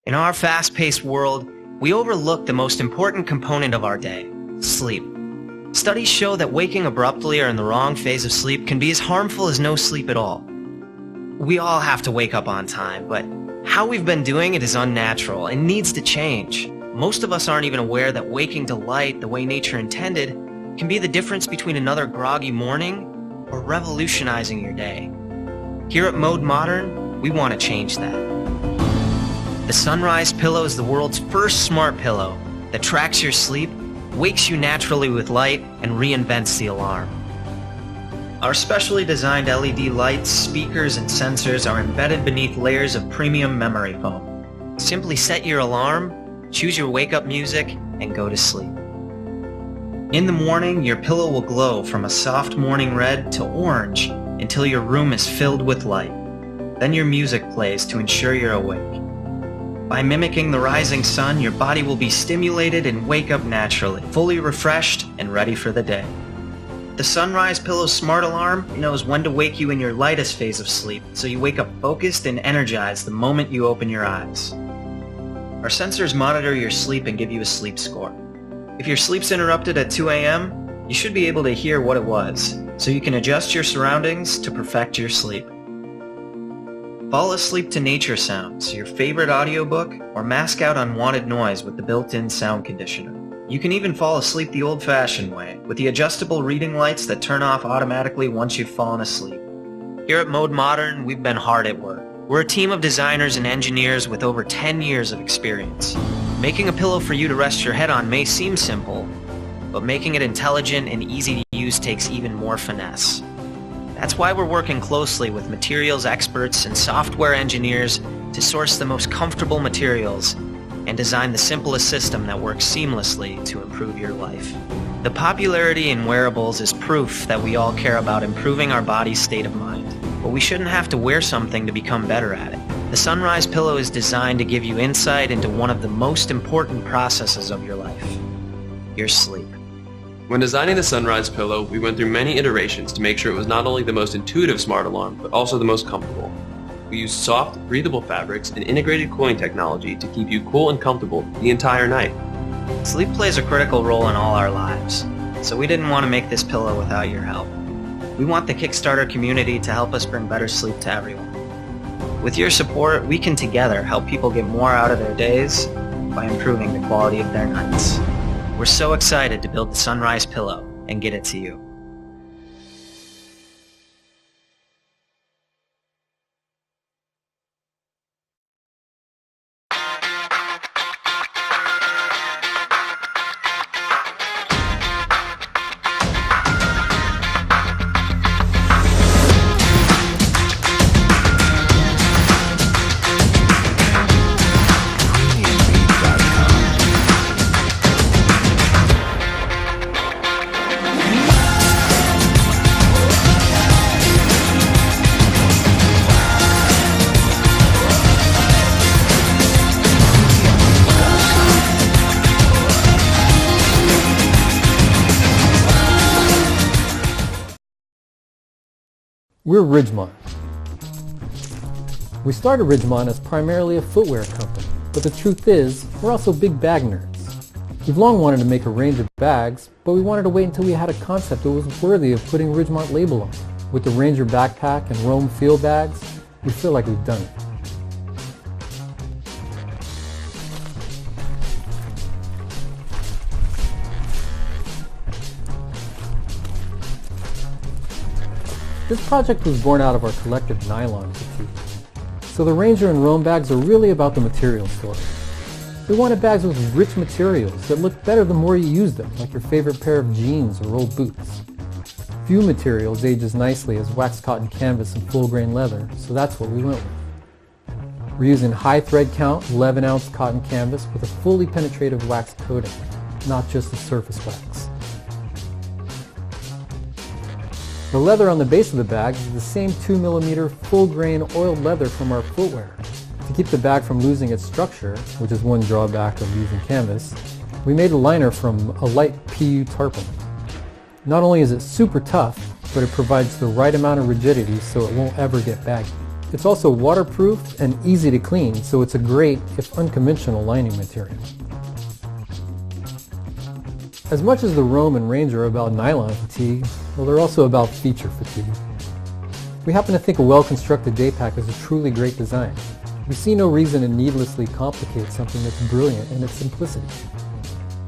In our fast-paced world, we overlook the most important component of our day, sleep. Studies show that waking abruptly or in the wrong phase of sleep can be as harmful as no sleep at all. We all have to wake up on time, but how we've been doing it is unnatural and needs to change. Most of us aren't even aware that waking to light the way nature intended can be the difference between another groggy morning or revolutionizing your day. Here at Mode Modern, we want to change that. The Sunrise Pillow is the world's first smart pillow that tracks your sleep, wakes you naturally with light, and reinvents the alarm. Our specially designed LED lights, speakers, and sensors are embedded beneath layers of premium memory foam. Simply set your alarm, choose your wake-up music, and go to sleep. In the morning, your pillow will glow from a soft morning red to orange until your room is filled with light. Then your music plays to ensure you're awake. By mimicking the rising sun, your body will be stimulated and wake up naturally, fully refreshed and ready for the day. The Sunrise Pillow Smart Alarm knows when to wake you in your lightest phase of sleep, so you wake up focused and energized the moment you open your eyes. Our sensors monitor your sleep and give you a sleep score. If your sleep's interrupted at 2 a.m., you should be able to hear what it was, so you can adjust your surroundings to perfect your sleep. Fall asleep to nature sounds, your favorite audiobook, or mask out unwanted noise with the built-in sound conditioner. You can even fall asleep the old-fashioned way, with the adjustable reading lights that turn off automatically once you've fallen asleep. Here at Mode Modern, we've been hard at work. We're a team of designers and engineers with over 10 years of experience. Making a pillow for you to rest your head on may seem simple, but making it intelligent and easy to use takes even more finesse. That's why we're working closely with materials experts and software engineers to source the most comfortable materials and design the simplest system that works seamlessly to improve your life. The popularity in wearables is proof that we all care about improving our body's state of mind, but we shouldn't have to wear something to become better at it. The Sunrise Pillow is designed to give you insight into one of the most important processes of your life, your sleep. When designing the Sunrise Pillow, we went through many iterations to make sure it was not only the most intuitive smart alarm, but also the most comfortable. We used soft, breathable fabrics and integrated cooling technology to keep you cool and comfortable the entire night. Sleep plays a critical role in all our lives, so we didn't want to make this pillow without your help. We want the Kickstarter community to help us bring better sleep to everyone. With your support, we can together help people get more out of their days by improving the quality of their nights. We're so excited to build the Sunrise Pillow and get it to you. We're Ridgemont. We started Ridgemont as primarily a footwear company, but the truth is, we're also big bag nerds. We've long wanted to make a range of bags, but we wanted to wait until we had a concept that was worthy of putting Ridgemont label on. With the Ranger backpack and Roam field bags, we feel like we've done it. This project was born out of our collective nylon fatigue. So the Ranger and Roam bags are really about the material story. We wanted bags with rich materials that look better the more you use them, like your favorite pair of jeans or old boots. Few materials age as nicely as waxed cotton canvas and full grain leather, so that's what we went with. We're using high thread count 11-ounce cotton canvas with a fully penetrative wax coating, not just a surface wax. The leather on the base of the bag is the same 2mm full-grain oiled leather from our footwear. To keep the bag from losing its structure, which is one drawback of using canvas, we made a liner from a light PU tarpaulin. Not only is it super tough, but it provides the right amount of rigidity so it won't ever get baggy. It's also waterproof and easy to clean, so it's a great, if unconventional, lining material. As much as the Roam and Ranger are about nylon fatigue, well, they're also about feature fatigue. We happen to think a well-constructed day pack is a truly great design. We see no reason to needlessly complicate something that's brilliant in its simplicity.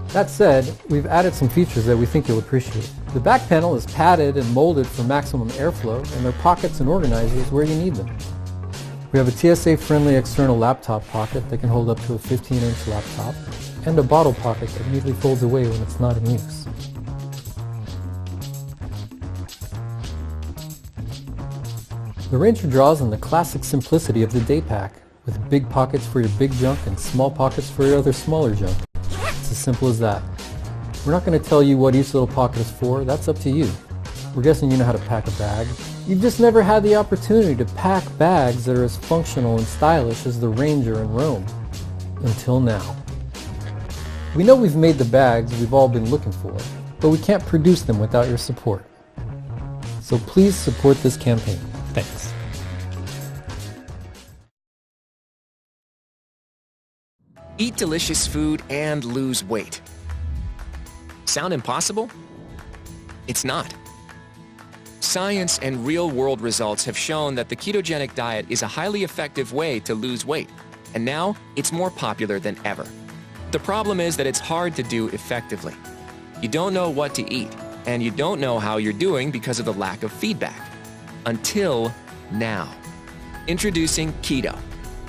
That said, we've added some features that we think you'll appreciate. The back panel is padded and molded for maximum airflow, and there are pockets and organizers where you need them. We have a TSA-friendly external laptop pocket that can hold up to a 15-inch laptop, and a bottle pocket that neatly folds away when it's not in use. The Ranger draws on the classic simplicity of the day pack, with big pockets for your big junk and small pockets for your other smaller junk. It's as simple as that. We're not going to tell you what each little pocket is for, that's up to you. We're guessing you know how to pack a bag. You've just never had the opportunity to pack bags that are as functional and stylish as the Ranger and Roam. Until now. We know we've made the bags we've all been looking for, but we can't produce them without your support. So please support this campaign. Thanks. Eat delicious food and lose weight. Sound impossible? It's not. Science and real-world results have shown that the ketogenic diet is a highly effective way to lose weight, and now it's more popular than ever. The problem is that it's hard to do effectively. You don't know what to eat, and you don't know how you're doing because of the lack of feedback. Until now. Introducing Keyto.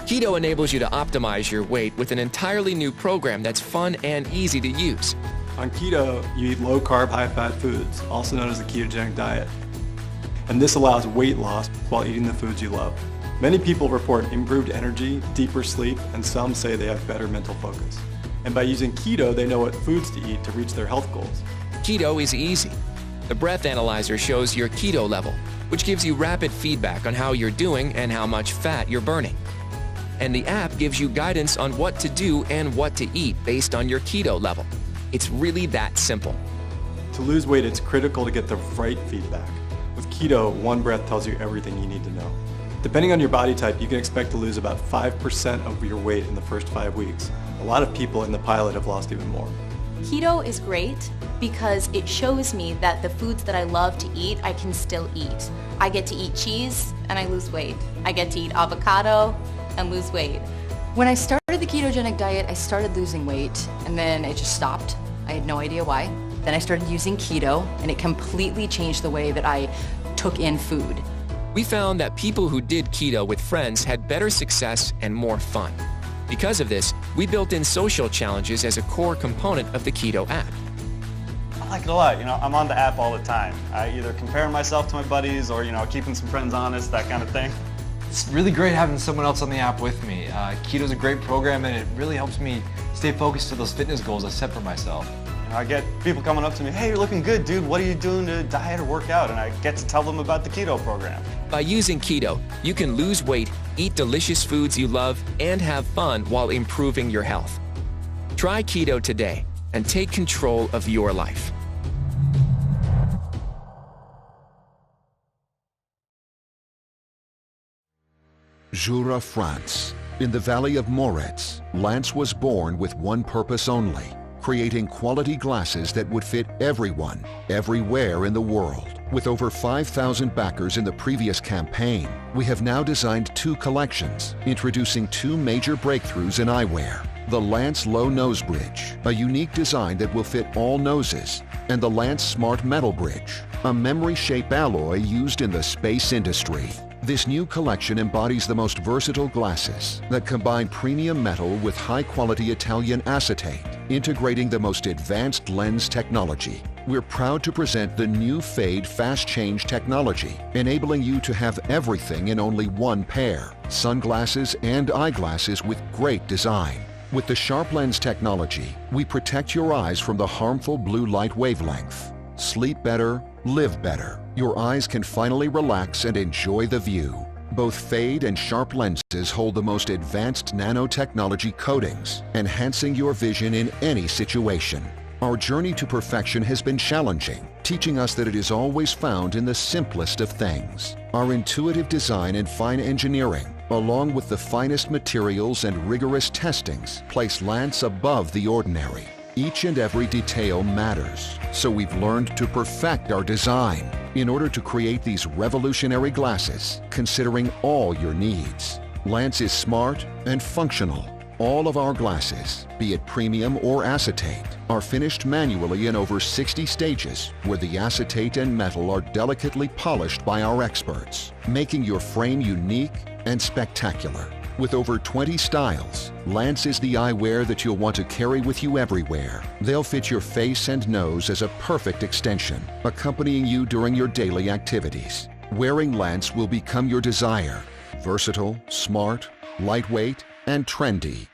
Keyto enables you to optimize your weight with an entirely new program that's fun and easy to use. On Keyto, you eat low-carb, high-fat foods, also known as the ketogenic diet. And this allows weight loss while eating the foods you love. Many people report improved energy, deeper sleep, and some say they have better mental focus. And by using Keyto, they know what foods to eat to reach their health goals. Keyto is easy. The breath analyzer shows your keto level, which gives you rapid feedback on how you're doing and how much fat you're burning. And the app gives you guidance on what to do and what to eat based on your keto level. It's really that simple. To lose weight, it's critical to get the right feedback. With Keyto, one breath tells you everything you need to know. Depending on your body type, you can expect to lose about 5% of your weight in the first 5 weeks. A lot of people in the pilot have lost even more. Keto is great because it shows me that the foods that I love to eat, I can still eat. I get to eat cheese and I lose weight. I get to eat avocado and lose weight. When I started the ketogenic diet, I started losing weight and then it just stopped. I had no idea why. Then I started using keto and it completely changed the way that I took in food. We found that people who did keto with friends had better success and more fun. Because of this, we built in social challenges as a core component of the Keyto app. I like it a lot. I'm on the app all the time. I either compare myself to my buddies or, keeping some friends honest, that kind of thing. It's really great having someone else on the app with me. Keto's a great program and it really helps me stay focused to those fitness goals I set for myself. I get people coming up to me, hey, you're looking good, dude. What are you doing to diet or work out? And I get to tell them about the Keyto program. By using Keyto, you can lose weight, eat delicious foods you love, and have fun while improving your health. Try Keyto today and take control of your life. Jura, France. In the valley of Moretz, Lance was born with one purpose only: creating quality glasses that would fit everyone, everywhere in the world. With over 5,000 backers in the previous campaign, we have now designed 2 collections, introducing 2 major breakthroughs in eyewear. The Lance Low Nose Bridge, a unique design that will fit all noses, and the Lance Smart Metal Bridge, a memory-shaped alloy used in the space industry. This new collection embodies the most versatile glasses that combine premium metal with high-quality Italian acetate, integrating the most advanced lens technology. We're proud to present the new Fade Fast Change technology, enabling you to have everything in only one pair: sunglasses and eyeglasses with great design. With the Sharp Lens technology, we protect your eyes from the harmful blue light wavelength. Sleep better, live better. Your eyes can finally relax and enjoy the view. Both Fade and Sharp lenses hold the most advanced nanotechnology coatings, enhancing your vision in any situation. Our journey to perfection has been challenging. teaching us that it is always found in the simplest of things. Our intuitive design and fine engineering, along with the finest materials and rigorous testings, place Lance above the ordinary. Each and every detail matters, so we've learned to perfect our design in order to create these revolutionary glasses, considering all your needs. Lance is smart and functional. All of our glasses, be it premium or acetate, are finished manually in over 60 stages where the acetate and metal are delicately polished by our experts, making your frame unique and spectacular. With over 20 styles, Lance is the eyewear that you'll want to carry with you everywhere. They'll fit your face and nose as a perfect extension, accompanying you during your daily activities. Wearing Lance will become your desire. Versatile, smart, lightweight, and trendy.